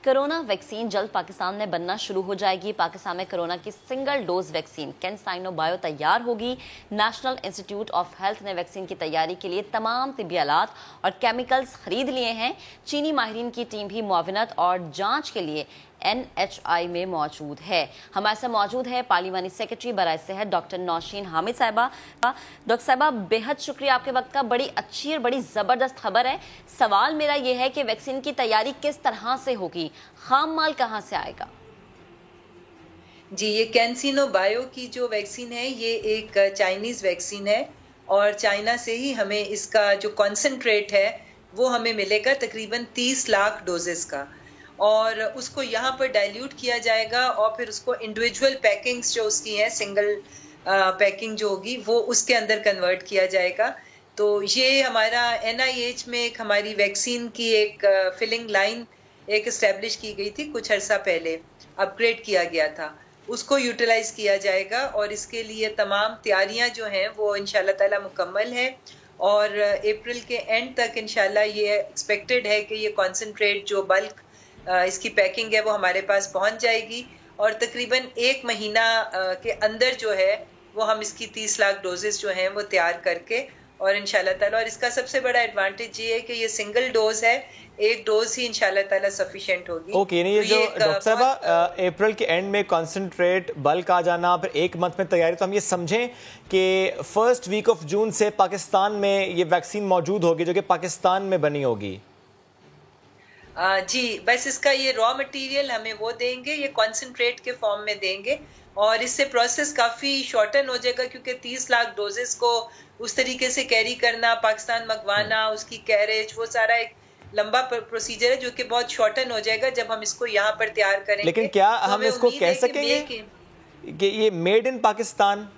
Corona vaccine जल्द पाकिस्तान में बनना शुरू हो जाएगी। पाकिस्तान में कोरोना की सिंगल डोज वैक्सीन कैंसाइनो बायो तैयार होगी। नेशनल इंस्टीट्यूट ऑफ हेल्थ ने वैक्सीन की तैयारी के लिए तमाम तिब्बी आलात और केमिकल्स खरीद लिए हैं। चीनी माहिरीन की टीम भी मुआवनत और जांच के लिए NHI में मौजूद है। हमारे साथ मौजूद है पार्लिमानी सेक्रेटरी बराए सेहत डॉक्टर नौशीन हामिद साहिबा। डॉक्टर साहिबा, बेहद शुक्रिया आपके वक्त का। बड़ी अच्छी और बड़ी ज़बरदस्त खबर है। सवाल मेरा ये है कि वैक्सीन की तैयारी किस तरह से होगी, खाम माल कहाँ से आएगा? जी, ये कैंसिनो बायो की जो वैक्सीन है ये एक चाइनीज़ वैक्सीन है और चाइना से ही हमें इसका जो कॉन्सेंट्रेट है वो हमें मिलेगा तकरीबन 30 लाख डोजेस का, और उसको यहाँ पर डाइल्यूट किया जाएगा और फिर उसको इंडिविजुअल पैकिंग्स जो उसकी हैं, सिंगल पैकिंग जो होगी वो उसके अंदर कन्वर्ट किया जाएगा। तो ये हमारा NIH में एक हमारी वैक्सीन की एक फिलिंग लाइन एक इस्टेब्लिश की गई थी कुछ अर्सा पहले, अपग्रेड किया गया था, उसको यूटिलाइज किया जाएगा और इसके लिए तमाम तैयारियां जो हैं वो इंशाल्लाह ताला मुकम्मल है और अप्रैल के एंड तक इंशाल्लाह ये एक्सपेक्टेड है कि ये कॉन्सेंट्रेट जो बल्क इसकी पैकिंग है वो हमारे पास पहुंच जाएगी और तकरीबन 1 महीना के अंदर जो है वो हम इसकी 30 लाख डोजेस जो हैं वो तैयार करके और इंशाल्लाह ताला, और इसका सबसे बड़ा एडवांटेज ये है कि ये सिंगल डोज है, एक डोज ही इंशाल्लाह ताला सफिशिएंट होगी। ओके, नहीं ये जो डॉक्टर साहबा अप्रैल के एंड में कॉन्सेंट्रेट बल्क आ जाना फिर 1 मंथ में तैयारी, तो हम ये समझें कि फर्स्ट वीक ऑफ जून से पाकिस्तान में ये वैक्सीन मौजूद होगी जो कि पाकिस्तान में बनी होगी। जी, बस इसका ये रॉ मटेरियल हमें वो देंगे, ये कॉन्सेंट्रेट के फॉर्म में देंगे और इससे प्रोसेस काफ़ी शॉर्टन हो जाएगा क्योंकि 30 लाख डोजेस को उस तरीके से कैरी करना, पाकिस्तान मंगवाना, उसकी कैरेज, वो सारा एक लंबा प्रोसीजर है जो कि बहुत शॉर्टन हो जाएगा जब हम इसको यहाँ पर तैयार करेंगे। लेकिन क्या तो हम इसको कह सकेंगे कि ये मेड इन पाकिस्तान?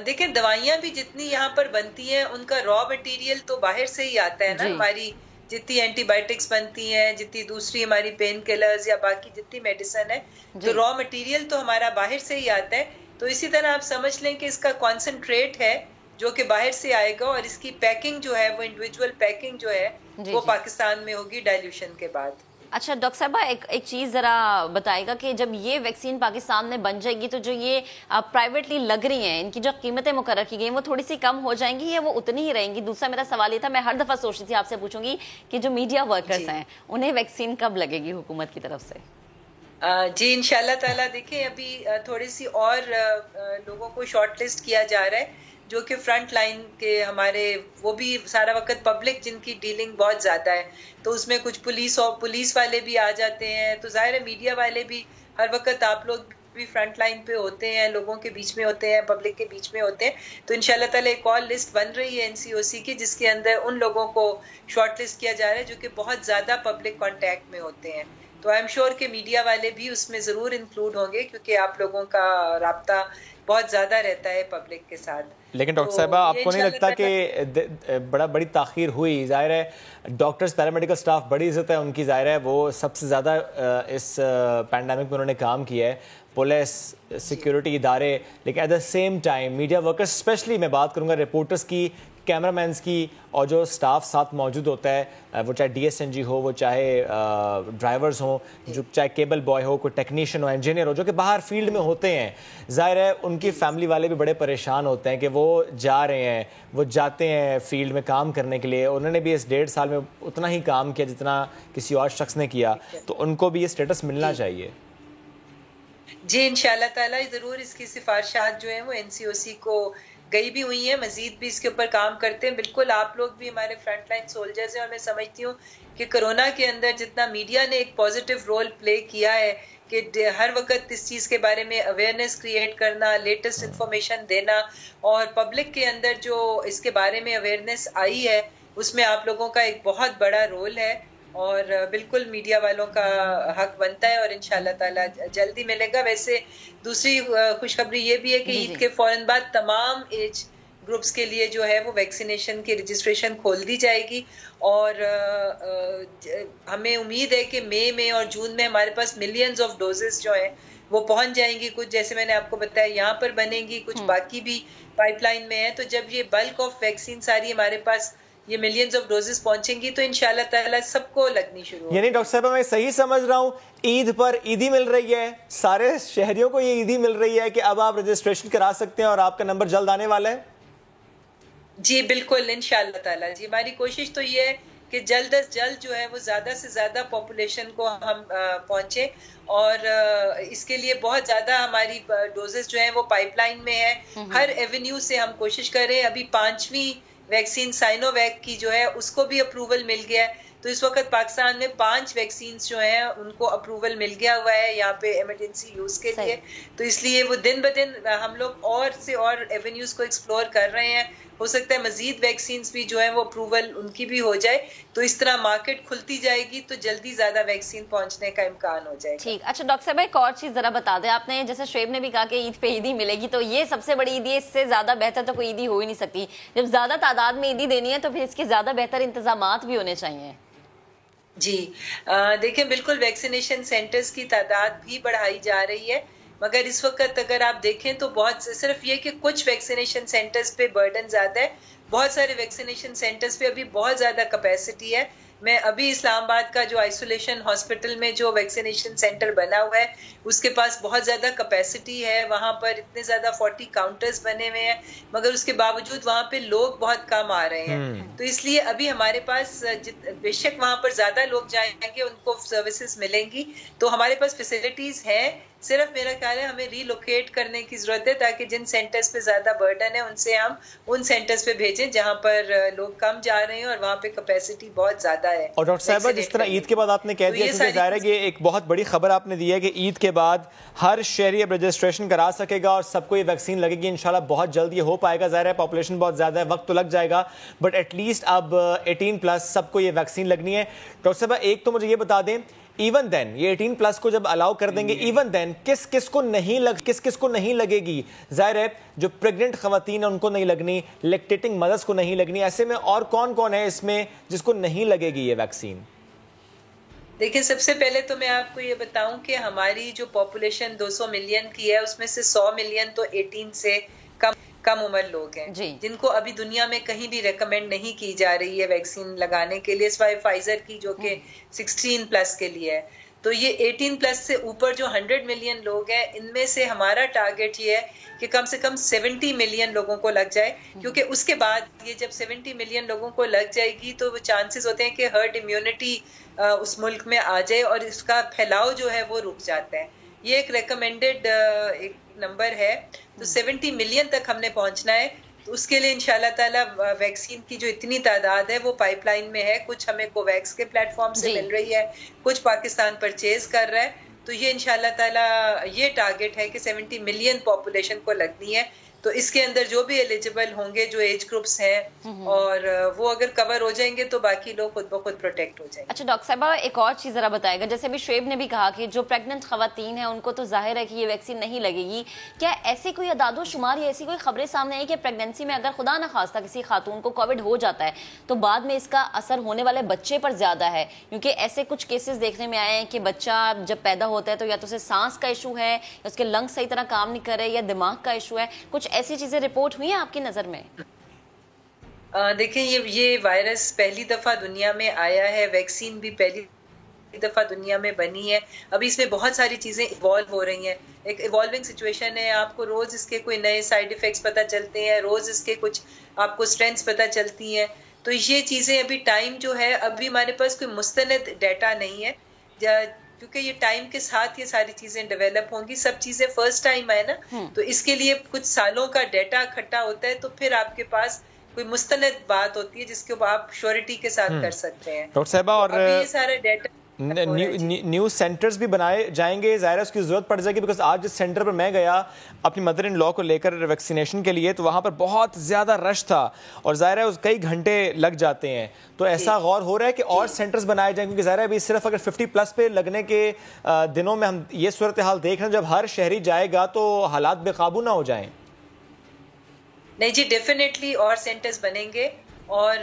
देखिए, दवाइयाँ भी जितनी यहाँ पर बनती हैं उनका रॉ मटेरियल तो बाहर से ही आता है ना। हमारी जितनी एंटीबायोटिक्स बनती हैं, जितनी दूसरी हमारी पेन किलर्स या बाकी जितनी मेडिसिन है, तो रॉ मटेरियल तो हमारा बाहर से ही आता है। तो इसी तरह आप समझ लें कि इसका कॉन्सेंट्रेट है जो कि बाहर से आएगा और इसकी पैकिंग जो है वो इंडिविजुअल पैकिंग जो है वो पाकिस्तान में होगी डाइल्यूशन के बाद। अच्छा डॉक्टर साहबा, एक चीज़ ज़रा बताएगा कि जब ये वैक्सीन पाकिस्तान में बन जाएगी तो जो ये प्राइवेटली लग रही हैं, इनकी जो कीमतें मुकर्रर की गई वो थोड़ी सी कम हो जाएंगी या वो उतनी ही रहेंगी? दूसरा मेरा सवाल ये था, मैं हर दफ़ा सोचती थी आपसे पूछूंगी कि जो मीडिया वर्कर्स हैं उन्हें वैक्सीन कब लगेगी हुकूमत की तरफ से? जी, इंशाल्लाह ताला देखें, अभी थोड़ी सी और लोगों को शॉर्ट लिस्ट किया जा रहा है जो कि फ्रंट लाइन के हमारे, वो भी सारा वक्त पब्लिक जिनकी डीलिंग बहुत ज़्यादा है, तो उसमें कुछ पुलिस वाले भी आ जाते हैं, तो ज़ाहिर है मीडिया वाले भी हर वक्त, आप लोग भी फ्रंट लाइन पे होते हैं, लोगों के बीच में होते हैं, पब्लिक के बीच में होते हैं। तो इंशाल्लाह ताला एक और लिस्ट बन रही है NCOC की जिसके अंदर उन लोगों को शॉर्ट लिस्ट किया जा रहा है जो कि बहुत ज़्यादा पब्लिक कॉन्टैक्ट में होते हैं। तो आई एम श्योर कि मीडिया वाले भी उसमें ज़रूर इंक्लूड होंगे क्योंकि आप लोगों का राब्ता बहुत ज़्यादा रहता है पब्लिक के साथ। लेकिन डॉक्टर साहिबा, आपको नहीं लगता कि बड़ी ताख़ीर हुई? ज़ाहिर है डॉक्टर्स, पैरामेडिकल स्टाफ, बड़ी इज़्ज़त है उनकी, ज़ाहिर है वो सबसे ज़्यादा इस पैंडेमिक में उन्होंने काम किया है, पुलिस, सिक्योरिटी इदारे, लेकिन at the same time media workers, specially मैं बात करूँगा रिपोर्टर्स की, कैमरामैन्स की, और जो स्टाफ साथ मौजूद होता है, वो चाहे DSNG हो, वो चाहे ड्राइवर्स हों, जो चाहे केबल बॉय हो, कोई टेक्नीशियन हो, इंजीनियर हो, जो कि बाहर फील्ड में होते हैं, ज़ाहिर है उनकी फैमिली वाले भी बड़े परेशान होते हैं कि वो जा रहे हैं, वो जाते हैं फील्ड में काम करने के लिए, उन्होंने भी इस 1.5 साल में उतना ही काम किया जितना किसी और शख्स ने किया, तो उनको भी ये स्टेटस मिलना चाहिए। जी, इंशाल्लाह ताला ज़रूर इसकी सिफारिशात जो है वो NCOC को गई भी हुई है, मजीद भी इसके ऊपर काम करते हैं। बिल्कुल, आप लोग भी हमारे फ्रंट लाइन सोल्जर्स हैं और मैं समझती हूँ कि कोरोना के अंदर जितना मीडिया ने एक पॉजिटिव रोल प्ले किया है कि हर वक्त इस चीज़ के बारे में अवेयरनेस क्रिएट करना, लेटेस्ट इंफॉर्मेशन देना और पब्लिक के अंदर जो इसके बारे में अवेयरनेस आई है उसमें आप लोगों का एक बहुत बड़ा रोल है और बिल्कुल मीडिया वालों का हक बनता है और इंशाल्लाह ताला जल्दी मिलेगा। वैसे दूसरी खुशखबरी ये भी है कि ईद के फौरन बाद तमाम एज ग्रुप्स के लिए जो है वो वैक्सीनेशन की रजिस्ट्रेशन खोल दी जाएगी और हमें उम्मीद है कि मई में और जून में हमारे पास मिलियंस ऑफ डोजेस जो हैं वो पहुंच जाएंगी। कुछ जैसे मैंने आपको बताया यहाँ पर बनेंगी, कुछ बाकी भी पाइपलाइन में है। तो जब ये बल्क ऑफ वैक्सीन सारी हमारे पास ये मिलियंस ऑफ डोजेस पहुंचेंगी तो इंशाल्लाह ताला सबको लगनी शुरू होगी। यानी डॉक्टर साहब मैं सही समझ रहा हूँ, ईद पर ईदी मिल रही है, सारे शहरियों को ये ईदी मिल रही है कि अब आप रजिस्ट्रेशन करा सकते हैं और आपका नंबर जल्द आने वाला है? जी बिल्कुल, इंशाल्लाह ताला जी हमारी कोशिश तो ये है कि जल्द अज जल्द जो है वो ज्यादा से ज्यादा पॉपुलेशन को हम पहुंचे, और इसके लिए बहुत ज्यादा हमारी डोजेस जो है वो पाइपलाइन में है। हर एवेन्यू से हम कोशिश कर रहे हैं। अभी 5वीं वैक्सीन साइनोवैक की जो है उसको भी अप्रूवल मिल गया है, तो इस वक्त पाकिस्तान में 5 वैक्सीन जो हैं उनको अप्रूवल मिल गया हुआ है यहाँ पे इमरजेंसी यूज के लिए। तो इसलिए वो दिन ब दिन हम लोग और से और एवेन्यूज को एक्सप्लोर कर रहे हैं। हो सकता है मजीद वैक्सीन भी जो है वो अप्रूवल उनकी भी हो जाए, तो इस तरह मार्केट खुलती जाएगी तो जल्दी ज्यादा वैक्सीन पहुंचने का इम्कान हो जाएगा। ठीक, अच्छा डॉक्टर साहब एक और चीज जरा बता दें, आपने जैसे शुएब ने भी कहा कि ईद पे ईदी मिलेगी, तो ये सबसे बड़ी ईदी है, इससे ज्यादा बेहतर तो कोई ईदी हो ही नहीं सकती। जब ज्यादा तादाद में ईदी देनी है तो फिर इसके ज्यादा बेहतर इंतजामात भी होने चाहिए। जी देखिए, बिल्कुल वैक्सीनेशन सेंटर्स की तादाद भी बढ़ाई जा रही है, मगर इस वक्त अगर आप देखें तो बहुत सिर्फ ये कि कुछ वैक्सीनेशन सेंटर्स पे बर्डन ज्यादा है, बहुत सारे वैक्सीनेशन सेंटर्स पे अभी बहुत ज्यादा कैपेसिटी है। मैं अभी इस्लामाबाद का जो आइसोलेशन हॉस्पिटल में जो वैक्सीनेशन सेंटर बना हुआ है उसके पास बहुत ज्यादा कैपेसिटी है, वहां पर इतने ज्यादा 40 काउंटर्स बने हुए हैं, मगर उसके बावजूद वहां पे लोग बहुत कम आ रहे हैं। तो इसलिए अभी हमारे पास बेशक वहां पर ज्यादा लोग जाएंगे उनको सर्विसेज मिलेंगी, तो हमारे पास फैसिलिटीज हैं, सिर्फ मेरा ख्याल है हमें रीलोकेट करने की जरूरत है ताकि जिन सेंटर्स पे ज्यादा बर्डन है उनसे हम उन सेंटर्स पे भेजें जहां पर लोग कम जा रहे हैं और वहां पे कैपेसिटी बहुत ज्यादा है। और डॉक्टर साहब जिस तरह ईद के बाद आपने कह दिया, क्योंकि जाहिर है ये एक बहुत बड़ी खबर आपने दी है कि ईद के बाद हर शहरी अब रजिस्ट्रेशन करा सकेगा और सबको ये वैक्सीन लगेगी इंशाल्लाह बहुत जल्द ये हो पाएगा। जाहिर है पॉपुलेशन बहुत ज्यादा है, वक्त तो लग जाएगा, बट एटलीस्ट अब 18+ सबको ये वैक्सीन लगनी है। डॉक्टर साहब एक तो मुझे ये बता दें, इवन देन ये 18+ को जब अलाउ कर देंगे, इवन देन किस किस को नहीं लगेगी? जाहिर है जो प्रेग्नेंट खवातीन है उनको नहीं लगनी, लैक्टेटिंग मदर्स को नहीं लगनी, ऐसे में और कौन कौन है इसमें जिसको नहीं लगेगी ये वैक्सीन? देखिए, सबसे पहले तो मैं आपको ये बताऊं कि हमारी जो पॉपुलेशन 200 मिलियन की है उसमें से 100 मिलियन तो 18 से कम उम्र लोग हैं जिनको अभी दुनिया में कहीं भी रेकमेंड नहीं की जा रही है वैक्सीन लगाने के लिए, सिवाय फाइजर की जो कि 16+ के लिए है। तो ये 18+ से ऊपर जो 100 मिलियन लोग हैं, इनमें से हमारा टारगेट ये है कि कम से कम 70 मिलियन लोगों को लग जाए, क्योंकि उसके बाद ये जब 70 मिलियन लोगों को लग जाएगी तो वो चांसेस होते हैं कि हर्ड इम्यूनिटी उस मुल्क में आ जाए और इसका फैलाव जो है वो रुक जाता है। ये एक रेकमेंडेड एक नंबर है, तो 70 मिलियन तक हमने पहुंचना है। तो उसके लिए इंशाल्लाह ताला वैक्सीन की जो इतनी तादाद है वो पाइपलाइन में है, कुछ हमें कोवैक्स के प्लेटफॉर्म से मिल रही है, कुछ पाकिस्तान परचेज कर रहा है। तो ये इंशाल्लाह ताला ये टारगेट है कि 70 मिलियन पॉपुलेशन को लगनी है। तो इसके अंदर जो भी एलिजिबल होंगे, जो एज ग्रुप्स हैं, और वो अगर कवर हो जाएंगे तो बाकी लोग खुद ब खुद प्रोटेक्ट हो जाएंगे। अच्छा डॉक्टर साहब एक और चीज जरा बताएगा, जैसे अभी शुएब ने भी कहा कि जो प्रेग्नेंट खवातीन हैं उनको तो जाहिर है कि ये वैक्सीन नहीं लगेगी, क्या ऐसी कोई अदादो शुमार या ऐसी कोई खबरें सामने आई कि प्रेगनेंसी में अगर खुदा न खास्ता किसी खातून को कोविड हो जाता है तो बाद में इसका असर होने वाले बच्चे पर ज्यादा है? क्योंकि ऐसे कुछ केसेस देखने में आए हैं कि बच्चा जब पैदा होता है तो या तो उसे सांस का इशू है या उसके लंग्स सही तरह काम नहीं कर रहे या दिमाग का इशू है, कुछ ऐसी चीजें रिपोर्ट हुई हैं आपकी नजर में? देखिए, ये वायरस पहली दफा दुनिया में आया है, वैक्सीन भी पहली दफा दुनिया में बनी है। अभी इसमें बहुत सारी चीजें इवॉल्व हो रही हैं, एक इवॉल्विंग सिचुएशन है। आपको रोज इसके कोई नए साइड इफेक्ट्स पता चलते हैं, रोज इसके कुछ आपको स्ट्रेंथ्स पता चलती हैं। तो ये चीजें अभी टाइम जो है, अभी हमारे पास कोई मुस्तनद डाटा नहीं है, क्योंकि ये टाइम के साथ ये सारी चीजें डेवलप होंगी। सब चीजें फर्स्ट टाइम है ना, तो इसके लिए कुछ सालों का डाटा इकट्ठा होता है, तो फिर आपके पास कोई मुस्तनद बात होती है जिसके ऊपर आप श्योरिटी के साथ कर सकते हैं। डॉक्टर साहिबा, और ये सारा डाटा न्यू सेंटर्स भी बनाए जाएंगे, ज़ाहिर है उसकी ज़रूरत पड़ जाएगी, बिकॉज आज जिस सेंटर पर मैं गया अपनी मदर इन लॉ को लेकर वैक्सीनेशन के लिए, तो वहाँ पर बहुत ज़्यादा रश था और ज़ाहिर है कई घंटे लग जाते हैं। तो ऐसा गौर हो रहा है कि और सेंटर्स बनाए जाएंगे, क्योंकि ज़ाहिर है अभी सिर्फ अगर 50+ पे लगने के दिनों में हम ये सूरत हाल देख रहे हैं, जब हर शहरी जाएगा तो हालात बेकाबू ना हो जाएं। नहीं जी, डेफिनेटली और सेंटर्स बनेंगे, और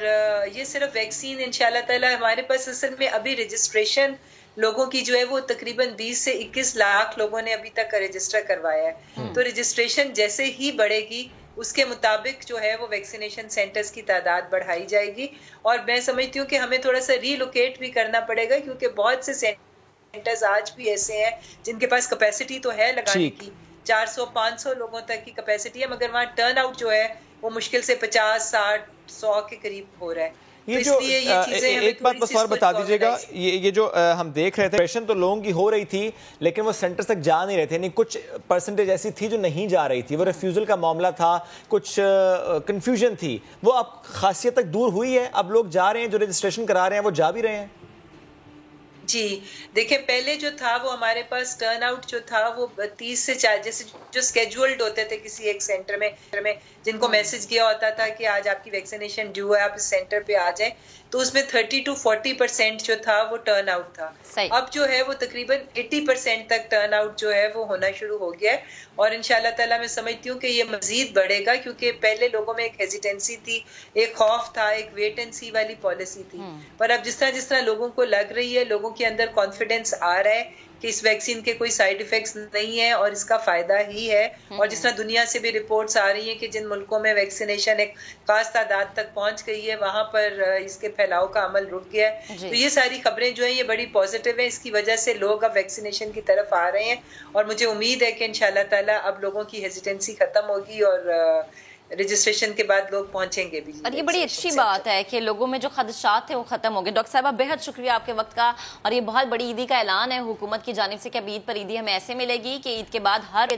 ये सिर्फ वैक्सीन इंशाल्लाह ताला हमारे पास असल में अभी रजिस्ट्रेशन लोगों की जो है वो तकरीबन 20 से 21 लाख लोगों ने अभी तक रजिस्टर करवाया है। तो रजिस्ट्रेशन जैसे ही बढ़ेगी اس کے مطابق جو ہے وہ ویکسینیشن سینٹرز کی تعداد بڑھائی جائے گی. اور میں سمجھتی ہوں کہ ہمیں تھوڑا سا ری لوکیٹ بھی کرنا پڑے گا، کیونکہ بہت سے سینٹرز آج بھی ایسے ہیں جن کے پاس کیپیسٹی تو ہے لگانے کی، 400-500 لوگوں تک کی کیپیسٹی ہے، مگر وہاں ٹرن آؤٹ جو ہے وہ مشکل سے 50-60-100 کے قریب ہو رہا ہے. یہ جو ایک بات بس اور بتا دیجیے گا، یہ جو ہم دیکھ رہے تھے پیشن تو لوگوں کی ہو رہی تھی لیکن وہ سینٹرز تک جا نہیں رہے تھے، یعنی کچھ پرسنٹیج ایسی تھی جو نہیں جا رہی تھی، وہ ریفیوزل کا معاملہ تھا، کچھ کنفیوژن تھی، وہ اب خاصیت تک دور ہوئی ہے، اب لوگ جا رہے ہیں، جو رجسٹریشن کرا رہے ہیں وہ جا بھی رہے ہیں. جی دیکھیں، پہلے جو تھا وہ ہمارے پاس ٹرن آؤٹ جو تھا وہ 30 سے 40 جیسے جو اسکیجولڈ ہوتے تھے کسی ایک سینٹر میں جن کو میسج کیا ہوتا تھا کہ آج آپ کی ویکسینیشن ڈیو ہے، آپ اس سینٹر پہ آ جائیں، تو اس میں 30-40% جو تھا وہ ٹرن آؤٹ تھا. اب جو ہے وہ تقریباً 80% تک ٹرن آؤٹ جو ہے وہ ہونا شروع ہو گیا ہے. اور انشاءاللہ تعالیٰ میں سمجھتی ہوں کہ یہ مزید بڑھے گا، کیونکہ پہلے لوگوں میں ایک ہیزیٹنسی تھی، ایک خوف تھا، ایک ویٹ اینڈ سی والی پالیسی تھی. پر اب جس طرح لوگوں کو لگ رہی ہے، لوگوں کے اندر کانفیڈنس آ رہا ہے کہ اس ویکسین کے کوئی سائیڈ ایفیکٹس نہیں ہیں اور اس کا فائدہ ہی ہے. اور جس طرح دنیا سے بھی رپورٹس آ رہی ہیں کہ جن ملکوں میں ویکسینیشن ایک خاص تعداد تک پہنچ گئی ہے وہاں پر اس کے پھیلاؤ کا عمل رک گیا ہے. تو یہ ساری خبریں جو ہیں یہ بڑی پازیٹیو ہیں، اس کی وجہ سے لوگ اب ویکسینیشن کی طرف آ رہے ہیں. اور مجھے امید ہے کہ انشاءاللہ تعالیٰ اب لوگوں کی ہیزیٹنسی ختم ہوگی اور رجسٹریشن کے بعد لوگ پہنچیں گے بھی. اور یہ بڑی اچھی بات ہے کہ لوگوں میں جو خدشات تھے وہ ختم ہو گئے. ڈاکٹر صاحبہ بہت شکریہ آپ کے وقت کا، اور یہ بہت بڑی عیدی کا اعلان ہے حکومت کی جانب سے کہ اب عید پر عیدی ہمیں ایسے ملے گی کہ عید کے بعد ہر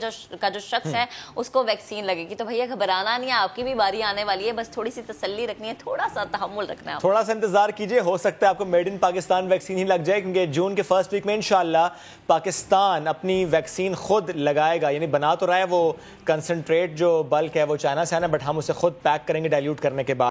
کا جو شخص ہے اس کو ویکسین لگے گی. تو بھیا گھبرانا نہیں ہے، آپ کی بھی باری آنے والی ہے، بس تھوڑی سی تسلی رکھنی ہے، تھوڑا سا تحمل رکھنا ہے، تھوڑا سا انتظار کیجئے، ہو سکتا ہے آپ کو میڈ ان پاکستان ویکسین ہی لگ جائے، کیونکہ جون کے فرسٹ ویک میں انشاءاللہ پاکستان اپنی ویکسین خود لگائے گا. یعنی بنا تو رہا ہے وہ کنسنٹریٹ جو بلک ہے وہ چائنا سے آنا، بٹ ہم اسے خود پیک کریں گے ڈائلیوٹ کرنے کے بعد.